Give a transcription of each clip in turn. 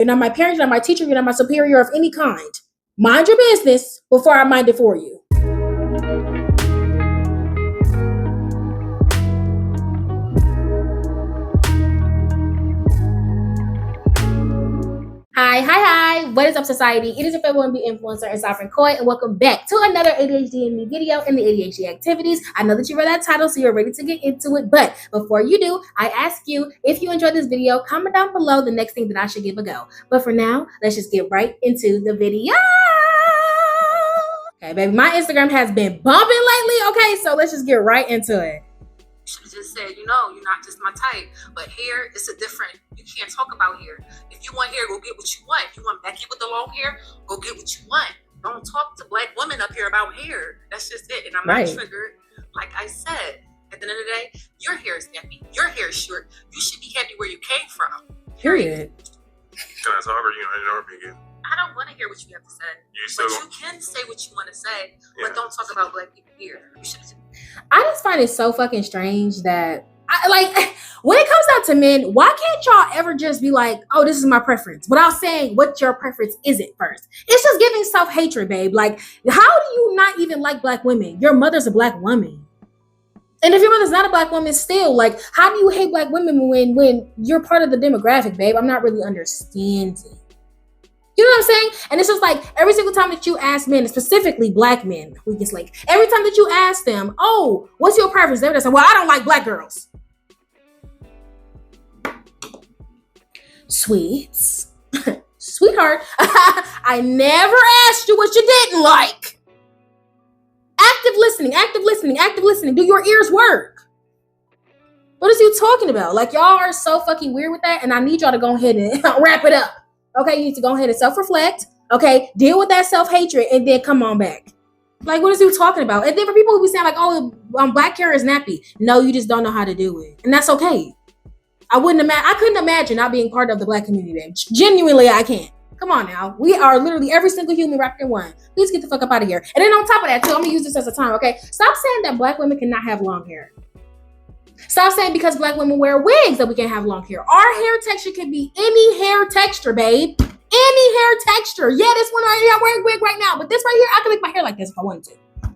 You're not my parent, you're not my teacher, you're not my superior of any kind. Mind your business before I mind it for you. Hi. What is up, society? It is your favorite be influencer, it's Sovereign Koi, and welcome back to another ADHD in me video in the ADHD activities. I know that you read that title, so you're ready to get into it. But before you do, I ask you, if you enjoyed this video, comment down below the next thing that I should give a go. But for now, let's just get right into the video. Okay, baby, my Instagram has been bumping lately. Okay, so let's just get right into it. Should have just said, you're not just my type, but hair, it's a different, you can't talk about hair. If you want hair, go get what you want. If you want Becky with the long hair, go get what you want. Don't talk to black women up here about hair. That's just it. And I'm not triggered. Like I said, at the end of the day, your hair is nappy. Your hair is short. You should be happy where you came from. Period. Can I talk or you know, again? I don't want to hear what you have to say. But you can say what you want to say, but don't talk about black people here. You should. I just find it so fucking strange that when it comes down to men, why can't y'all ever just be like, oh, this is my preference, without saying what your preference isn't first? It's just giving self-hatred, babe. Like, how do you not even like black women? Your mother's a black woman. And if your mother's not a black woman, still, like, how do you hate black women when you're part of the demographic, babe? I'm not really understanding. You know what I'm saying? And it's just like every single time that you ask men, specifically black men, we just like every time that you ask them, oh, what's your preference? They're just like, well, I don't like black girls. Sweets, sweetheart, I never asked you what you didn't like. Active listening. Do your ears work? What is you talking about? Like, y'all are so fucking weird with that, and I need y'all to go ahead and wrap it up. Okay, you need to go ahead and self-reflect. Okay, deal with that self-hatred and then come on back. Like, what is he talking about? And then for people who be saying like, oh, black hair is nappy. No, you just don't know how to do it. And that's okay. I couldn't imagine not being part of the black community, babe. Genuinely, I can't. Come on now. We are literally every single human wrapped in one. Please get the fuck up out of here. And then on top of that, too, I'm gonna use this as a time, okay? Stop saying that black women cannot have long hair. Stop saying because black women wear wigs that we can't have long hair. Our hair texture can be any hair texture, babe. Any hair texture. Yeah, this one right here, I'm wearing a wig right now. But this right here, I can make my hair like this if I wanted to.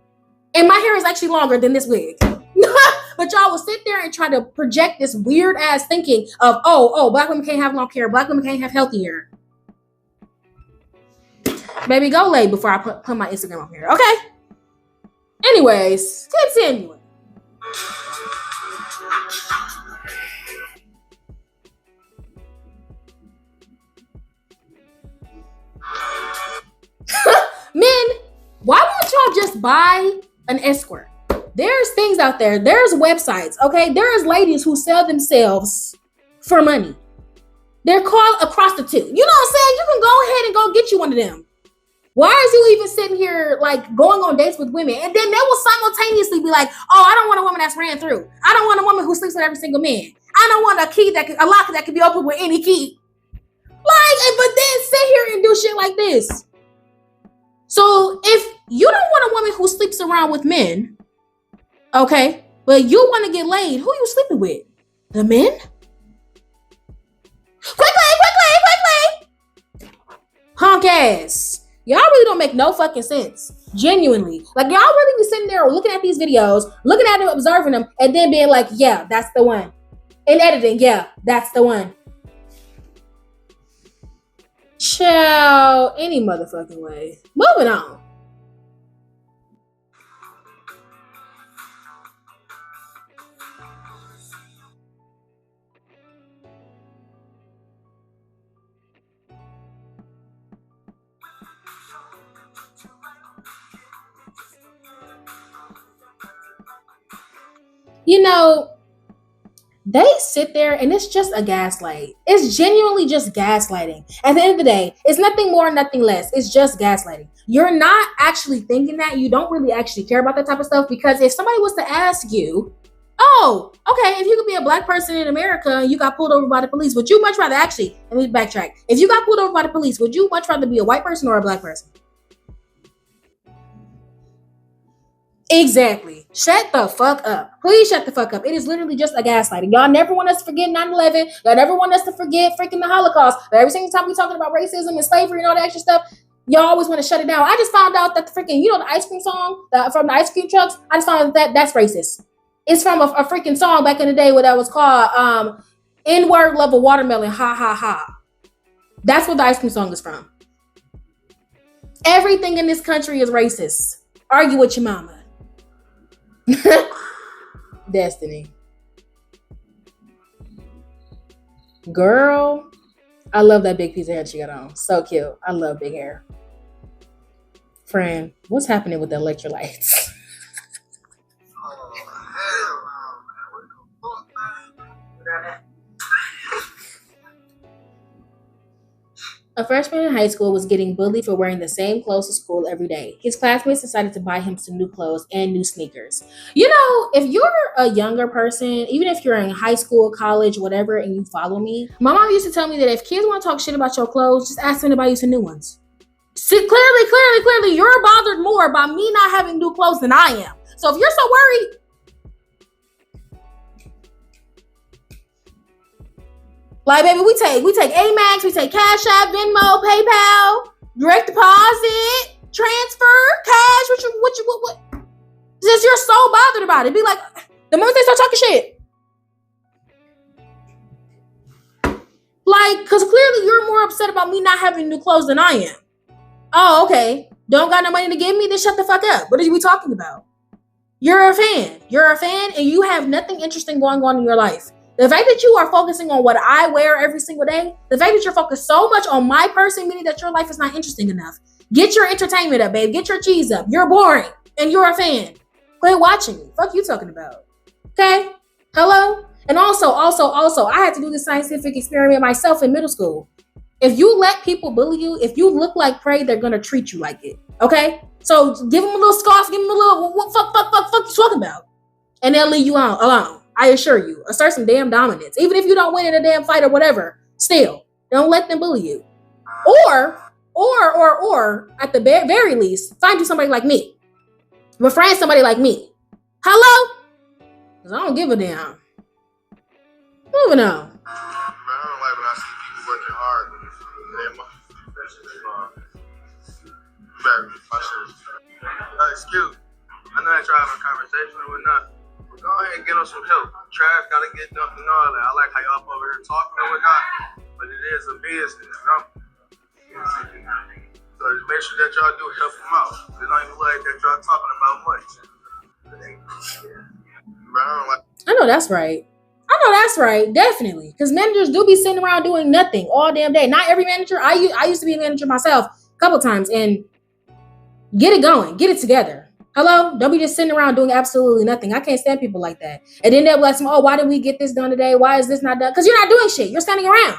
And my hair is actually longer than this wig. But y'all will sit there and try to project this weird ass thinking of, oh, black women can't have long hair. Black women can't have healthy hair. Baby, go lay before I put my Instagram up here, okay? Anyways, continuing. Men, why won't y'all just buy an escort? There's things out there. There's websites, okay? There's ladies who sell themselves for money. They're called a prostitute. You know what I'm saying? You can go ahead and go get you one of them. Why is you even sitting here like going on dates with women? And then they will simultaneously be like, oh, I don't want a woman that's ran through. I don't want a woman who sleeps with every single man. I don't want a lock that can be opened with any key. Like, but then sit here and do shit like this. So if you don't want a woman who sleeps around with men, okay, but you want to get laid, who you sleeping with? The men? Quickly! Honk ass. Y'all really don't make no fucking sense. Genuinely. Like, y'all really be sitting there looking at these videos, looking at them, observing them, and then being like, yeah, that's the one. In editing, yeah, that's the one. Ciao, any motherfucking way. Moving on. You know, they sit there and it's just a gaslight. It's genuinely just gaslighting. At the end of the day, it's nothing more, nothing less. It's just gaslighting. You're not actually thinking that. You don't really actually care about that type of stuff, because if somebody was to ask you, oh, okay, if you could be a black person in America and you got pulled over by the police, would you much rather, actually, let me backtrack. If you got pulled over by the police, would you much rather be a white person or a black person? Exactly. Shut the fuck up. Please shut the fuck up. It is literally just a gaslighting. Y'all never want us to forget 9/11. Y'all never want us to forget freaking the Holocaust. But every single time we talking about racism and slavery and all that extra stuff, y'all always want to shut it down. I just found out that the freaking, the ice cream song from the ice cream trucks, I just found out that that's racist. It's from a freaking song back in the day where that was called N-word level watermelon, ha ha ha. That's what the ice cream song is from. Everything in this country is racist. Argue with your mama. Destiny. Girl, I love that big piece of hair she got on. So cute. I love big hair. Friend, what's happening with the electrolytes? A freshman in high school was getting bullied for wearing the same clothes to school every day. His classmates decided to buy him some new clothes and new sneakers. If you're a younger person, even if you're in high school, college, whatever, and you follow me, my mom used to tell me that if kids want to talk shit about your clothes, just ask them to buy you some new ones. See, clearly, you're bothered more by me not having new clothes than I am. So if you're so worried, like, baby, we take Amex, we take Cash App, Venmo, PayPal, direct deposit, transfer, cash. What? Just you're so bothered about it. Be like, the moment they start talking shit, like, because clearly you're more upset about me not having new clothes than I am. Oh, okay. Don't got no money to give me? Then shut the fuck up. What are we talking about? You're a fan, and you have nothing interesting going on in your life. The fact that you are focusing on what I wear every single day, the fact that you're focused so much on my person, meaning that your life is not interesting enough. Get your entertainment up, babe. Get your cheese up. You're boring, and you're a fan. Quit watching me. Fuck you talking about. Okay? Hello? And also, I had to do this scientific experiment myself in middle school. If you let people bully you, if you look like prey, they're going to treat you like it. Okay? So give them a little scoff, give them a little, what fuck you talking about? And they'll leave you alone. I assure you, assert some damn dominance. Even if you don't win in a damn fight or whatever, still, don't let them bully you. Or at the very least, find you somebody like me. Befriend somebody like me. Hello? Because I don't give a damn. Moving on. I don't like when I see people working hard. Excuse me. I know I try to have a conversation or whatnot. Go ahead and get us some help. Trash gotta get dumped and all that. I like how y'all up over here talking and whatnot, but it is a business, you know? So just make sure that y'all do help them out. It don't even like that y'all talking about much. I know that's right. Definitely. Because managers do be sitting around doing nothing all damn day. Not every manager. I used to be a manager myself a couple times, and get it going. Get it together. Hello? Don't be just sitting around doing absolutely nothing. I can't stand people like that. And then they'll be like, why did we get this done today? Why is this not done? Because you're not doing shit. You're standing around.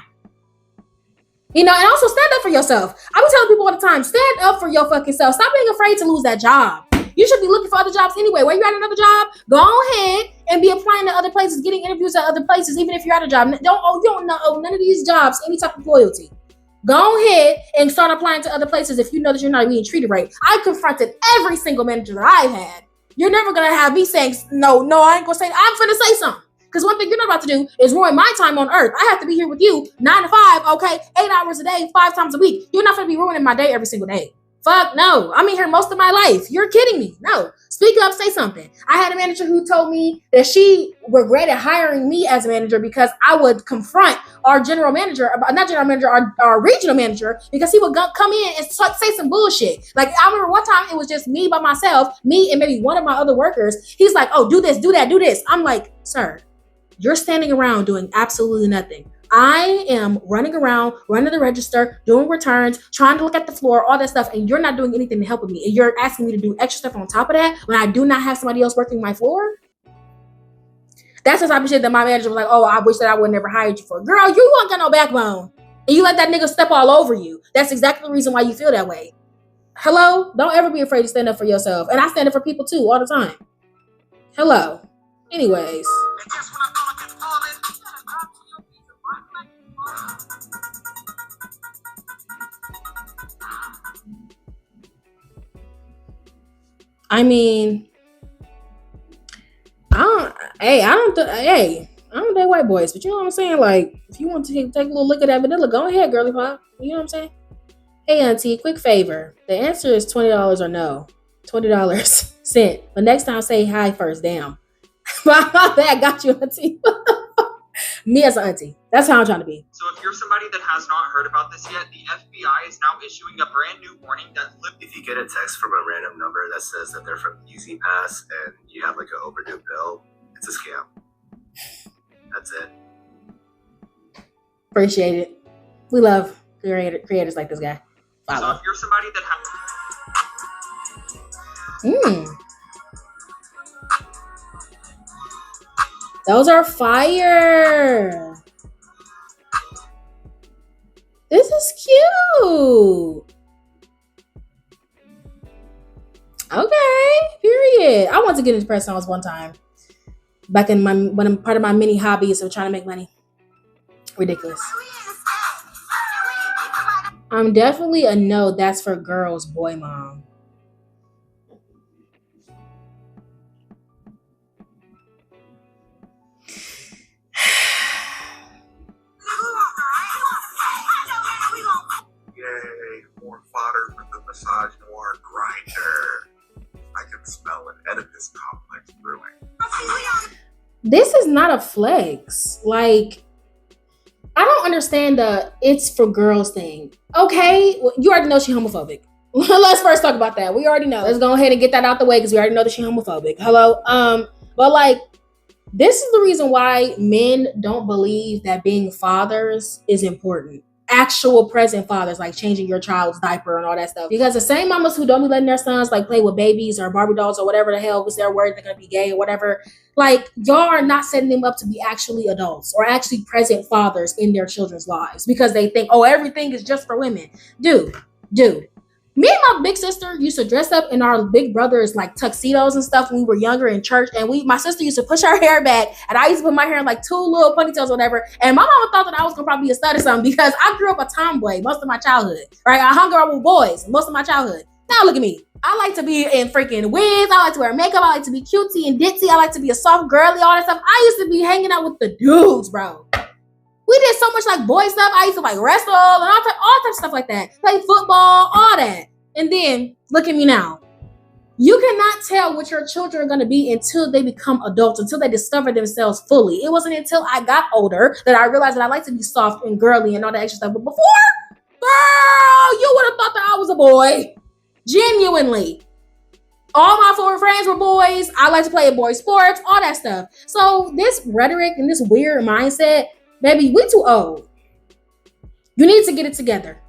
And also stand up for yourself. I be telling people all the time, stand up for your fucking self. Stop being afraid to lose that job. You should be looking for other jobs anyway. Where you at another job? Go ahead and be applying to other places, getting interviews at other places, even if you're at a job. You don't know none of these jobs any type of loyalty. Go ahead and start applying to other places if you know that you're not being treated right. I confronted every single manager that I've had. You're never going to have me saying, no, I ain't going to say, I'm going to say something. Because one thing you're not about to do is ruin my time on earth. I have to be here with you 9 to 5, okay? 8 hours a day, 5 times a week. You're not going to be ruining my day every single day. Fuck no. I'm in here most of my life. You're kidding me. No. Speak up, say something. I had a manager who told me that she regretted hiring me as a manager because I would confront our general manager, not general manager, our regional manager, because he would come in and say some bullshit. Like, I remember one time it was just me by myself, me and maybe one of my other workers. He's like, oh, do this, do that, do this. I'm like, sir, you're standing around doing absolutely nothing. I am running around, running the register, doing returns, trying to look at the floor, all that stuff, and you're not doing anything to help me. And you're asking me to do extra stuff on top of that when I do not have somebody else working my floor? That's the type of shit that my manager was like, oh, I wish that I would never hired you for. Girl, you ain't got no backbone. And you let that nigga step all over you. That's exactly the reason why you feel that way. Hello? Don't ever be afraid to stand up for yourself. And I stand up for people too, all the time. Hello? Anyways. I mean, Hey, I don't date white boys, but you know what I'm saying? Like, if you want to take a little look at that vanilla, go ahead, girly pop. You know what I'm saying? Hey, auntie, quick favor. The answer is $20 or no. $20 sent. But next time, say hi first. Damn. My bad, got you, auntie. Me as an auntie. That's how I'm trying to be. So if you're somebody that has not heard about this yet, the FBI is now issuing a brand new warning that if you get a text from a random number that says that they're from Easy Pass and you have like an overdue bill, it's a scam. That's it. Appreciate it. We love creators like this guy. So Follow. if you're somebody that has Those are fire. This is cute. Okay, period. I want to get into press songs one time. Back in when I'm part of my mini hobbies of trying to make money. Ridiculous. I'm definitely a no. That's for girls, boy, mom. Yay, more fodder for the massage noir grinder. I can smell an Oedipus complex brewing. This is not a flex. Like, I don't understand the "it's for girls" thing. Okay, well, you already know she's homophobic. Let's first talk about that. We already know. Let's go ahead and get that out the way because we already know that she's homophobic. Hello. But like, this is the reason why men don't believe that being fathers is important. Actual present fathers, like changing your child's diaper and all that stuff. Because the same mamas who don't be letting their sons like play with babies or Barbie dolls or whatever the hell was their word, they're gonna be gay or whatever. Like, y'all are not setting them up to be actually adults or actually present fathers in their children's lives because they think, oh, everything is just for women. Dude. Me and my big sister used to dress up in our big brother's like tuxedos and stuff when we were younger in church. And my sister used to push her hair back, and I used to put my hair in like two little ponytails or whatever. And my mama thought that I was gonna probably be a stud or something because I grew up a tomboy most of my childhood. Right? I hung around with boys most of my childhood. Now look at me. I like to be in freaking wigs. I like to wear makeup. I like to be cutesy and ditzy. I like to be a soft girly, all that stuff. I used to be hanging out with the dudes, bro. We did so much like boy stuff. I used to like wrestle and all types of stuff like that. Play football, all that. And then look at me now. You cannot tell what your children are going to be until they become adults, until they discover themselves fully. It wasn't until I got older that I realized that I like to be soft and girly and all that extra stuff. But before, girl, you would have thought that I was a boy. Genuinely. All my former friends were boys. I like to play boy sports, all that stuff. So this rhetoric and this weird mindset, baby, we too old. You need to get it together.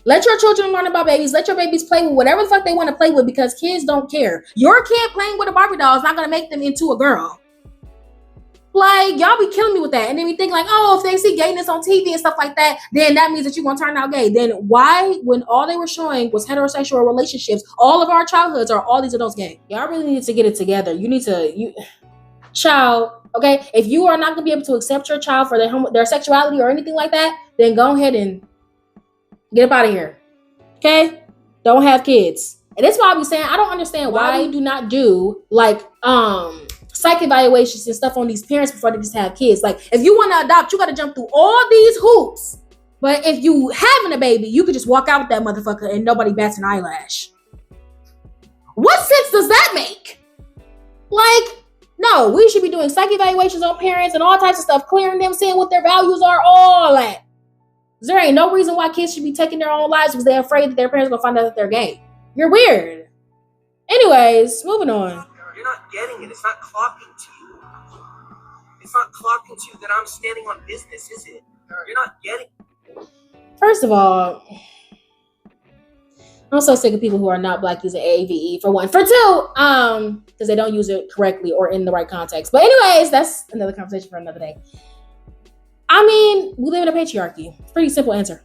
Let your children learn about babies. Let your babies play with whatever the fuck they want to play with because kids don't care. Your kid playing with a Barbie doll is not going to make them into a girl. Like, y'all be killing me with that. And then we think like, oh, if they see gayness on TV and stuff like that, then that means that you're going to turn out gay. Then why, when all they were showing was heterosexual relationships, all of our childhoods are all these adults gay? Y'all really need to get it together. You need to, child, okay? If you are not going to be able to accept your child for their sexuality or anything like that, then go ahead and get up out of here. Okay? Don't have kids. And that's why I be saying I don't understand why we do not do like psych evaluations and stuff on these parents before they just have kids. Like, if you want to adopt, you got to jump through all these hoops. But if you having a baby, you could just walk out with that motherfucker and nobody bats an eyelash. What sense does that make? Like, no, we should be doing psych evaluations on parents and all types of stuff, clearing them, seeing what their values are, all that. There ain't no reason why kids should be taking their own lives because they're afraid that their parents are going to find out that they're gay. You're weird. Anyways, moving on. You're not getting it. It's not clocking to you. It's not clocking to you that I'm standing on business, is it? You're not getting it. First of all, I'm so sick of people who are not black using AAVE for one. For two, because they don't use it correctly or in the right context. But anyways, that's another conversation for another day. I mean, we live in a patriarchy. Pretty simple answer.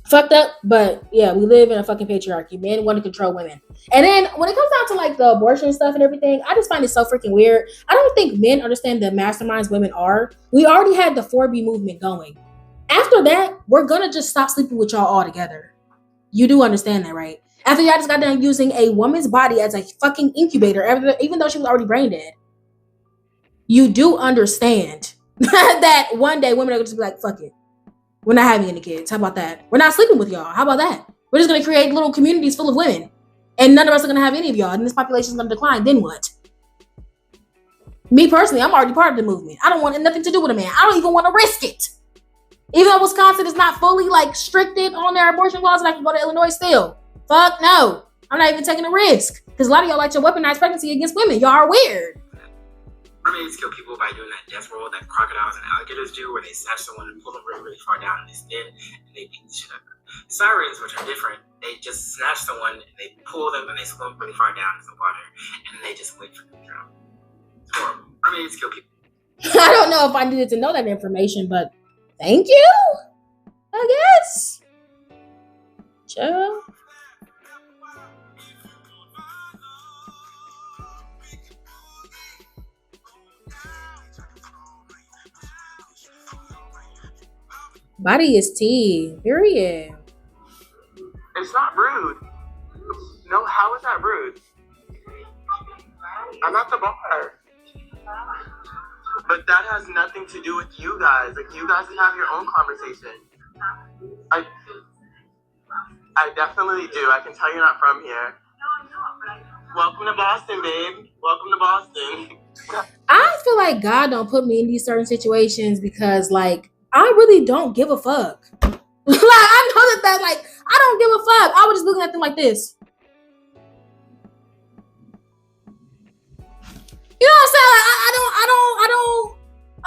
Fucked up, but yeah, we live in a fucking patriarchy. Men want to control women. And then when it comes down to like the abortion stuff and everything, I just find it so freaking weird. I don't think men understand the masterminds women are. We already had the 4B movement going. After that, we're gonna just stop sleeping with y'all altogether. You do understand that, right? After y'all just got done using a woman's body as a fucking incubator, even though she was already brain dead. you do understand that one day women are going to be like, fuck it. We're not having any kids. How about that? We're not sleeping with y'all. How about that? We're just going to create little communities full of women. And none of us are going to have any of y'all. And this population is going to decline. Then what? Me personally, I'm already part of the movement. I don't want nothing to do with a man. I don't even want to risk it. Even though Wisconsin is not fully like stricted on their abortion laws and I can go to Illinois still. Fuck no. I'm not even taking a risk. Because a lot of y'all like to weaponize pregnancy against women. Y'all are weird. Mermaids kill people by doing that death roll that crocodiles and alligators do, where they snatch someone and pull them really, really far down in his skin, and they beat the shit out of them. Sirens, which are different, they just snatch someone, and they pull them, and they swim really far down into the water, and then they just wait for them to drown. It's horrible. Mermaids kill people. I don't know if I needed to know that information, but thank you, I guess. Ciao. Body is tea, period. It's not rude. No, how is that rude? I'm at the bar. But that has nothing to do with you guys. Like, you guys can have your own conversation. I definitely do. I can tell you're not from here. Welcome to Boston, babe. Welcome to Boston. I feel like God don't put me in these certain situations because, like, I really don't give a fuck. Like, I know that, like, I don't give a fuck. I was just looking at them like this. You know what I'm saying? Like, I don't.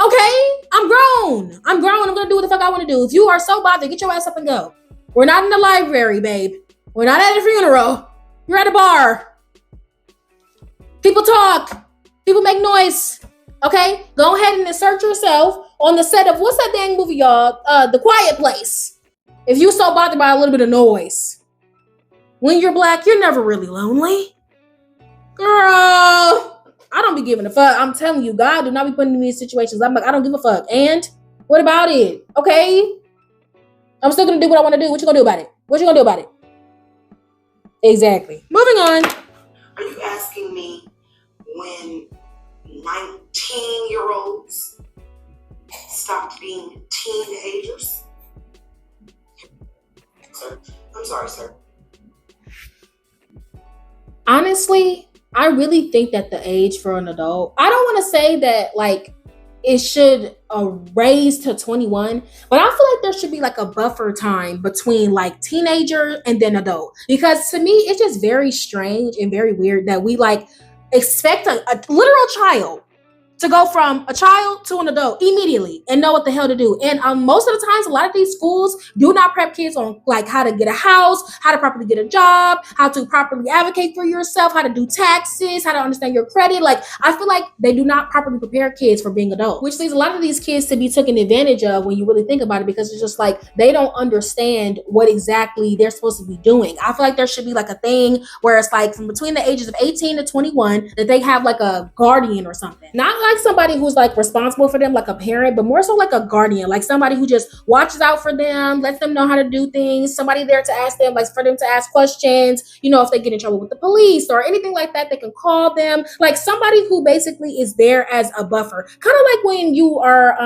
Okay, I'm grown. I'm gonna do what the fuck I want to do. If you are so bothered, get your ass up and go. We're not in the library, babe. We're not at a funeral. You're at a bar. People talk. People make noise. Okay? Go ahead and insert yourself on the set of, what's that dang movie, y'all? The Quiet Place. If you're so bothered by a little bit of noise. When you're black, you're never really lonely. Girl, I don't be giving a fuck. I'm telling you, God do not be putting me in situations. I'm like, I don't give a fuck. And what about it? Okay? I'm still gonna do what I want to do. What you gonna do about it? What you gonna do about it? Exactly. Moving on. Are you asking me when 19-year-olds stopped being teenagers? Sir, I'm sorry, sir. Honestly, I really think that the age for an adult, I don't want to say that like it should raise to 21, but I feel like there should be like a buffer time between like teenager and then adult. Because to me, it's just very strange and very weird that we like expect a literal child to go from a child to an adult immediately and know what the hell to do. And most of the times, a lot of these schools do not prep kids on like how to get a house, how to properly get a job, how to properly advocate for yourself, how to do taxes, how to understand your credit. Like, I feel like they do not properly prepare kids for being adults, which leads a lot of these kids to be taken advantage of when you really think about it, because it's just like they don't understand what exactly they're supposed to be doing. I feel like there should be like a thing where it's like from between the ages of 18 to 21 that they have like a guardian or something. Not like somebody who's like responsible for them, like a parent, but more so like a guardian, like somebody who just watches out for them, lets them know how to do things, somebody there to ask them, like for them to ask questions, you know, if they get in trouble with the police or anything like that, they can call them, like somebody who basically is there as a buffer. Kind of like when you are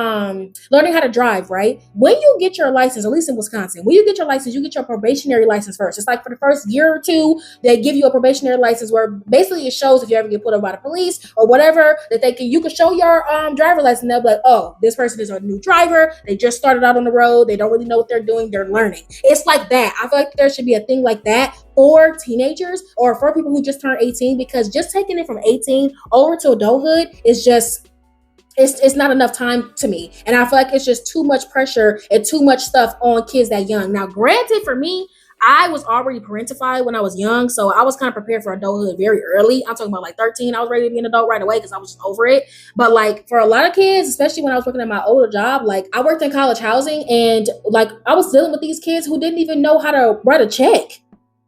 learning how to drive, right? When you get your license, at least in Wisconsin, when you get your license, you get your probationary license first. It's like for the first year or two, they give you a probationary license where basically it shows if you ever get pulled over by the police or whatever, that you can show your driver license and they'll be like, oh, this person is a new driver. They just started out on the road. They don't really know what they're doing. They're learning. It's like that. I feel like there should be a thing like that for teenagers or for people who just turned 18, because just taking it from 18 over to adulthood is just, it's not enough time to me. And I feel like it's just too much pressure and too much stuff on kids that young. Now, granted, for me, I was already parentified when I was young, so I was kind of prepared for adulthood very early. I'm talking about like 13. I was ready to be an adult right away because I was just over it. But like for a lot of kids, especially when I was working at my older job, like I worked in college housing, and like I was dealing with these kids who didn't even know how to write a check,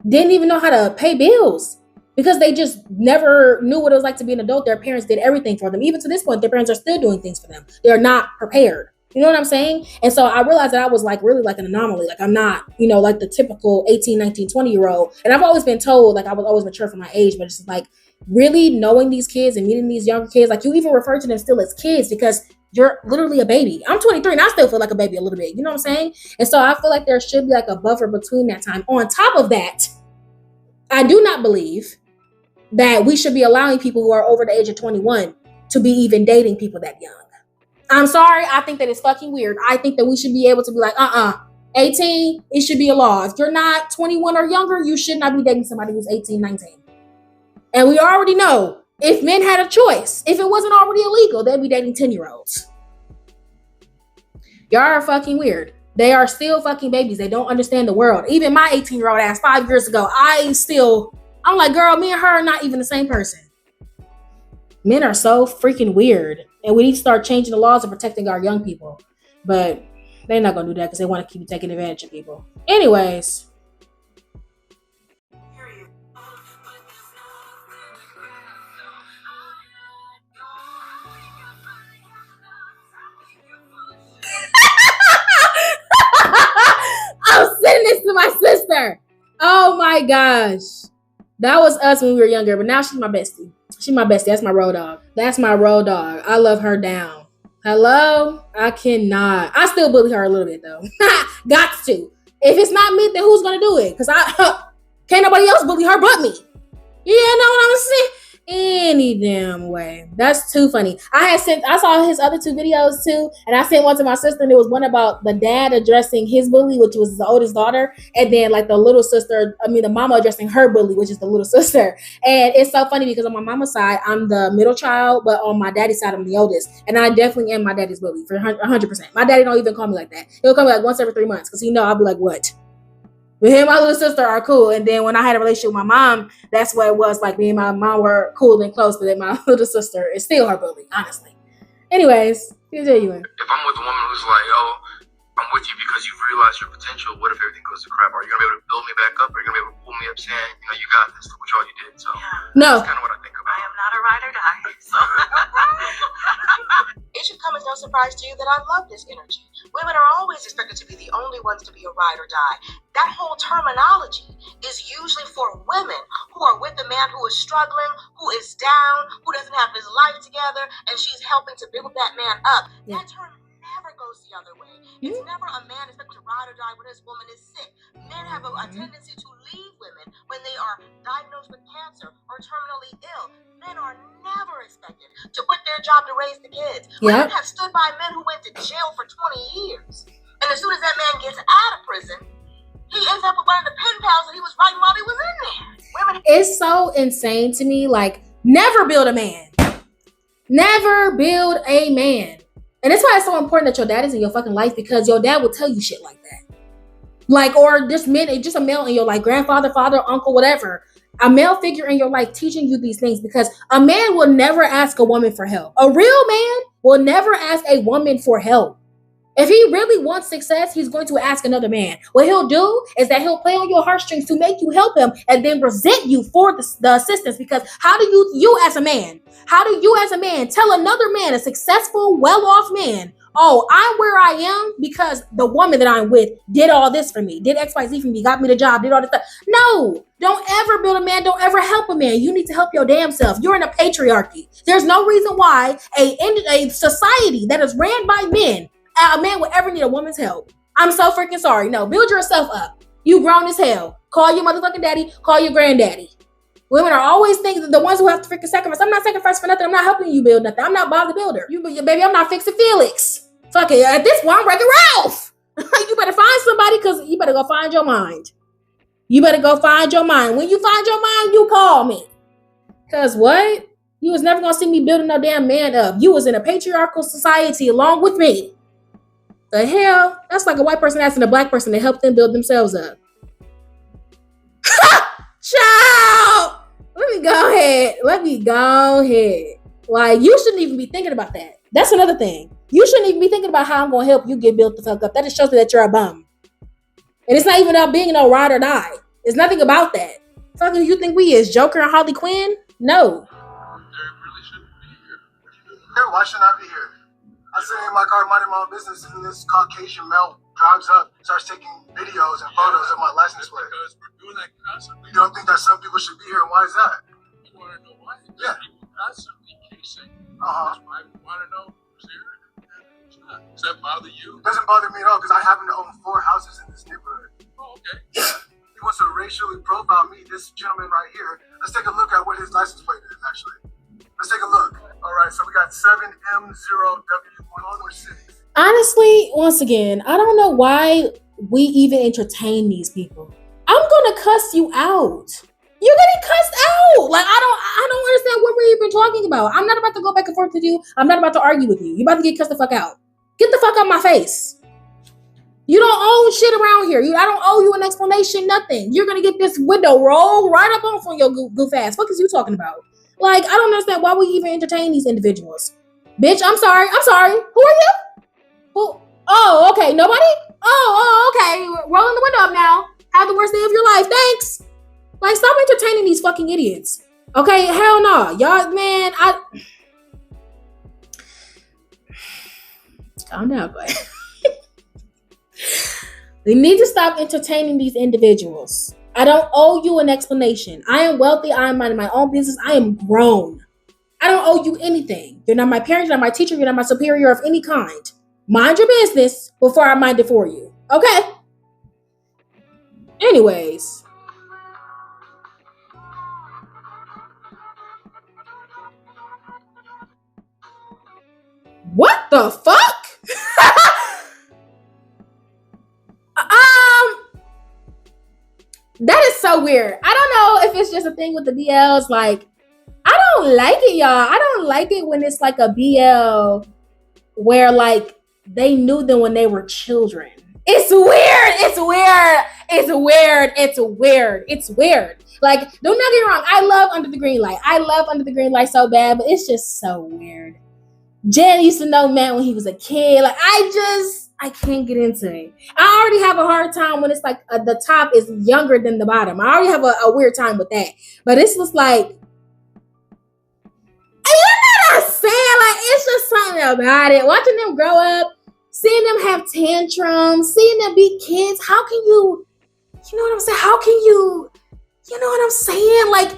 didn't even know how to pay bills, because they just never knew what it was like to be an adult. Their parents did everything for them. Even to this point, their parents are still doing things for them. They're not prepared. You know what I'm saying? And so I realized that I was like really like an anomaly. Like I'm not, you know, like the typical 18, 19, 20-year-old. And I've always been told like I was always mature for my age, but it's like really knowing these kids and meeting these younger kids, like you even refer to them still as kids because you're literally a baby. I'm 23 and I still feel like a baby a little bit. You know what I'm saying? And so I feel like there should be like a buffer between that time. On top of that, I do not believe that we should be allowing people who are over the age of 21 to be even dating people that young. I'm sorry. I think that it's fucking weird. I think that we should be able to be like, 18, it should be a law. If you're not 21 or younger, you should not be dating somebody who's 18, 19. And we already know if men had a choice, if it wasn't already illegal, they'd be dating 10-year-olds. Y'all are fucking weird. They are still fucking babies. They don't understand the world. Even my 18-year-old ass 5 years ago, I'm like, girl, me and her are not even the same person. Men are so freaking weird. And we need to start changing the laws and protecting our young people. But they're not going to do that because they want to keep taking advantage of people. Anyways. I'm sending this to my sister. Oh my gosh. That was us when we were younger, but now she's my bestie. She's my bestie. That's my road dog. That's my road dog. I love her down. Hello? I cannot. I still bully her a little bit though. Got to. If it's not me, then who's gonna do it? Because can't nobody else bully her but me. You know what I'm saying? Any damn way. That's too funny. I saw his other 2 videos too, and I sent one to my sister, and it was one about the dad addressing his bully, which was the oldest daughter, and then like the mama addressing her bully, which is the little sister. And it's so funny because on my mama's side, I'm the middle child, but on my daddy's side, I'm the oldest. And I definitely am my daddy's bully for 100%. My daddy don't even call me like that. He'll call me like once every 3 months because I'll be like, what? But him and my little sister are cool. And then when I had a relationship with my mom, that's what it was. Like me and my mom were cool and close, but then my little sister is still her bully, honestly. Anyways, here's what you in. If I'm with a woman who's like, I'm with you because you've realized your potential, what if everything goes to crap? Are you going to be able to build me back up? Are you going to be able to pull me up saying, you got this, look what all you did? So no. That's kind of what I think about. I am not a ride or die. So. It should come as no surprise to you that I love this energy. Women are always expected to be the only ones to be a ride or die. That whole terminology is usually for women who are with a man who is struggling, who is down, who doesn't have his life together, and she's helping to build that man up. Yeah. That term never goes the other way. It's never a man expected to ride or die when his woman is sick. Men have a tendency to leave women when they are diagnosed with cancer or terminally ill. Men are never expected to quit their job to raise the kids. Women have stood by men who went to jail for 20 years. And as soon as that man gets out of prison, he ends up with one of the pen pals that he was writing while he was in there. Women. It's so insane to me. Like, never build a man. Never build a man. And that's why it's so important that your dad is in your fucking life, because your dad will tell you shit like that. Like, or just a male in your life, grandfather, father, uncle, whatever. A male figure in your life teaching you these things, because a man will never ask a woman for help. A real man will never ask a woman for help. If he really wants success, he's going to ask another man. What he'll do is that he'll play on your heartstrings to make you help him and then resent you for the assistance. Because how do you as a man tell another man, a successful, well-off man, oh, I'm where I am because the woman that I'm with did all this for me, did XYZ for me, got me the job, did all this stuff. No, don't ever build a man. Don't ever help a man. You need to help your damn self. You're in a patriarchy. There's no reason why a society that is ran by men, a man would ever need a woman's help. I'm so freaking sorry. No, build yourself up. You grown as hell. Call your motherfucking daddy. Call your granddaddy. Women are always thinking that the ones who have to freaking sacrifice. I'm not sacrificing for nothing. I'm not helping you build nothing. I'm not Bob the Builder. Baby, I'm not fixing Felix. Fuck it. At this point, I'm Wreck-It Ralph. You better find somebody, because you better go find your mind. You better go find your mind. When you find your mind, you call me. Because what? You was never going to see me building no damn man up. You was in a patriarchal society along with me. The hell? That's like a white person asking a black person to help them build themselves up. Child! Let me go ahead. Like, you shouldn't even be thinking about that. That's another thing. You shouldn't even be thinking about how I'm going to help you get built the fuck up. That just shows that you're a bum. And it's not even about being no ride or die. It's nothing about that. Fucking you think we is Joker and Harley Quinn? No. They really shouldn't be here. Why should I be here? I'm sitting in my car minding my own business, and this Caucasian male drives up, starts taking videos and photos of my license plate. Because we're doing that constantly. You don't think that some people should be here, and why is that? You want to know why? Yeah. People constantly casing. Uh-huh. That's why we want to know who's here and who's not. Does that bother you? It doesn't bother me at all, because I happen to own 4 houses in this neighborhood. Oh, okay. Yeah. He wants to racially profile me, this gentleman right here. Let's take a look at what his license plate is, actually. Let's take a look. All right, so we got 7M0W146. Honestly, once again, I don't know why we even entertain these people. I'm gonna cuss you out. You're getting cussed out. Like, I don't understand what we're even talking about. I'm not about to go back and forth with you. I'm not about to argue with you. You're about to get cussed the fuck out. Get the fuck out of my face. You don't own shit around here. I don't owe you an explanation, nothing. You're gonna get this window rolled right up on your goof ass. What is you talking about? Like, I don't understand why we even entertain these individuals. Bitch, I'm sorry. Who are you? Who? Oh, okay. Nobody? Oh, okay. Rolling the window up now. Have the worst day of your life. Thanks. Like, stop entertaining these fucking idiots. Okay, hell no. Y'all, man, calm down, boy. We need to stop entertaining these individuals. I don't owe you an explanation. I am wealthy. I am minding my own business. I am grown. I don't owe you anything. You're not my parent. You're not my teacher. You're not my superior of any kind. Mind your business before I mind it for you. Okay? Anyways. What the fuck? That is so weird. I don't know if it's just a thing with the BLs. Like, I don't like it, y'all. I don't like it when it's like a BL where like they knew them when they were children. It's weird. Like, don't get me wrong. I love Under the Green Light. I love Under the Green Light so bad, but it's just so weird. Jen used to know Matt when he was a kid. Like, I can't get into it. I already have a hard time when it's like the top is younger than the bottom. I already have a weird time with that. But it's just like, you know what I'm saying? Like, it's just something about it. Watching them grow up, seeing them have tantrums, seeing them be kids. How can you know what I'm saying? How can you know what I'm saying? Like,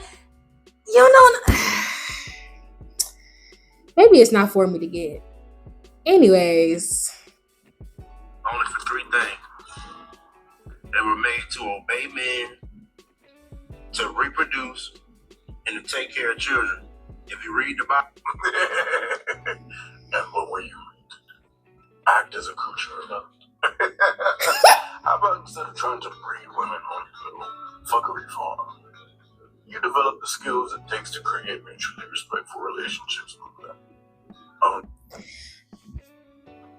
maybe it's not for me to get. Anyways. Only for 3 things. They were made to obey men, to reproduce, and to take care of children. If you read the Bible, and what were you read? Act as a creature of love. How about instead of trying to breed women on little fuckery farm, you develop the skills it takes to create mutually respectful relationships with them.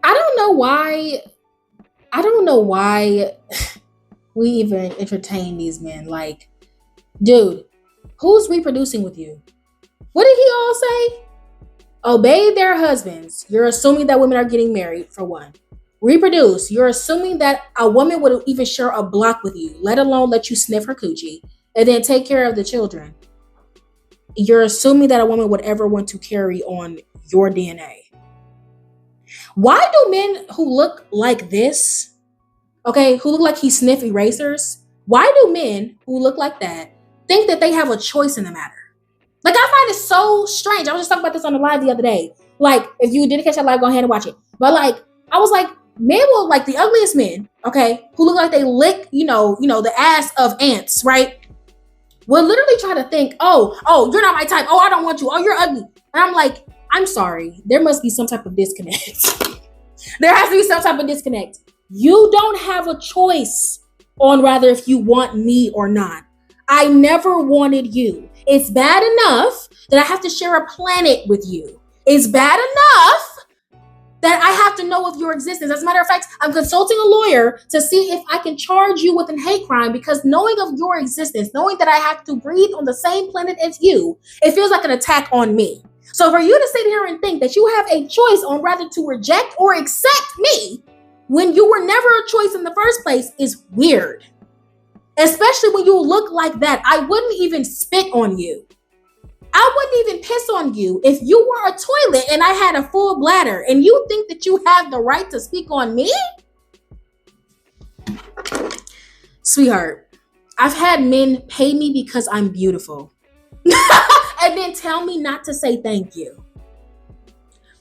I don't know why we even entertain these men. Like, dude, who's reproducing with you? What did he all say? Obey their husbands. You're assuming that women are getting married, for one. Reproduce. You're assuming that a woman would even share a block with you, let alone let you sniff her coochie, and then take care of the children. You're assuming that a woman would ever want to carry on your DNA. Why do men who look like this, who look like he sniff erasers, why do men who look like that think that they have a choice in the matter? Like, I find it so strange. I was just talking about this on the live the other day. Like, if you didn't catch that live, go ahead and watch it. But like, I was like, men will, like, the ugliest men, who look like they lick, the ass of ants, right? Will literally try to think, oh, you're not my type. Oh, I don't want you. Oh, you're ugly. And I'm like, I'm sorry. There must be some type of disconnect. There has to be some type of disconnect. You don't have a choice on whether if you want me or not. I never wanted you. It's bad enough that I have to share a planet with you. It's bad enough that I have to know of your existence. As a matter of fact, I'm consulting a lawyer to see if I can charge you with a hate crime, because knowing of your existence, knowing that I have to breathe on the same planet as you, it feels like an attack on me. So for you to sit here and think that you have a choice on whether to reject or accept me when you were never a choice in the first place is weird. Especially when you look like that. I wouldn't even spit on you. I I wouldn't even piss on you if you were a toilet and I had a full bladder, and you think that you have the right to speak on me? Sweetheart, I've had men pay me because I'm beautiful and then tell me not to say thank you.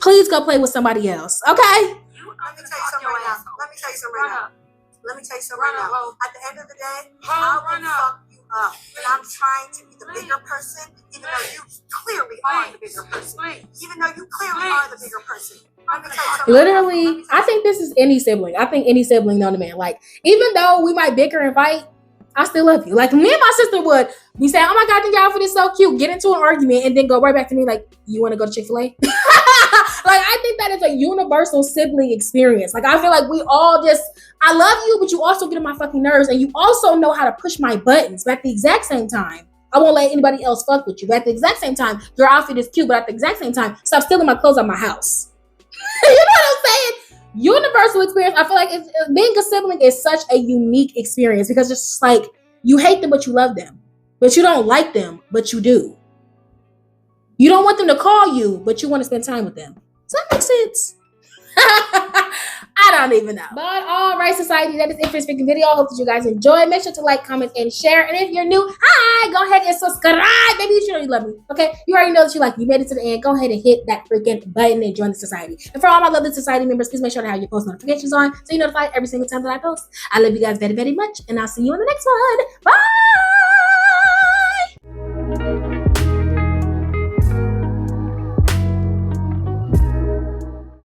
Please go play with somebody else, okay? Let me tell you something right now. Let me tell you something right now. At the end of the day, I will fuck you up. And I'm trying to be the bigger person, even though you clearly are the bigger person. Even though you clearly are the bigger person. Let me tell you something. Literally, I think this is any sibling. I think any sibling known to man. Like, even though we might bicker and fight, I still love you. Like, me and my sister would be saying, oh my God, thank y'all for this, so cute. Get into an argument and then go right back to me like, you want to go to Chick-fil-A? Like, I think that is a universal sibling experience. Like, I feel like we all just, I love you, but you also get on my fucking nerves, and you also know how to push my buttons. But at the exact same time, I won't let anybody else fuck with you. But at the exact same time, your outfit is cute, but at the exact same time, stop stealing my clothes out of my house. You know what I'm saying? Universal experience. I feel like being a sibling is such a unique experience, because it's just like, you hate them, but you love them. But you don't like them, but you do. You don't want them to call you, but you want to spend time with them. Does that make sense? I don't even know. But all right, society, that is it for this freaking video. I hope that you guys enjoyed. Make sure to like, comment, and share. And if you're new, hi, go ahead and subscribe. Maybe you should know you love me. Okay, you already know that you like me. You made it to the end. Go ahead and hit that freaking button and join the society. And for all my lovely society members, please make sure to have your post notifications on so you're notified every single time that I post. I love you guys very, very much, and I'll see you in the next one. Bye.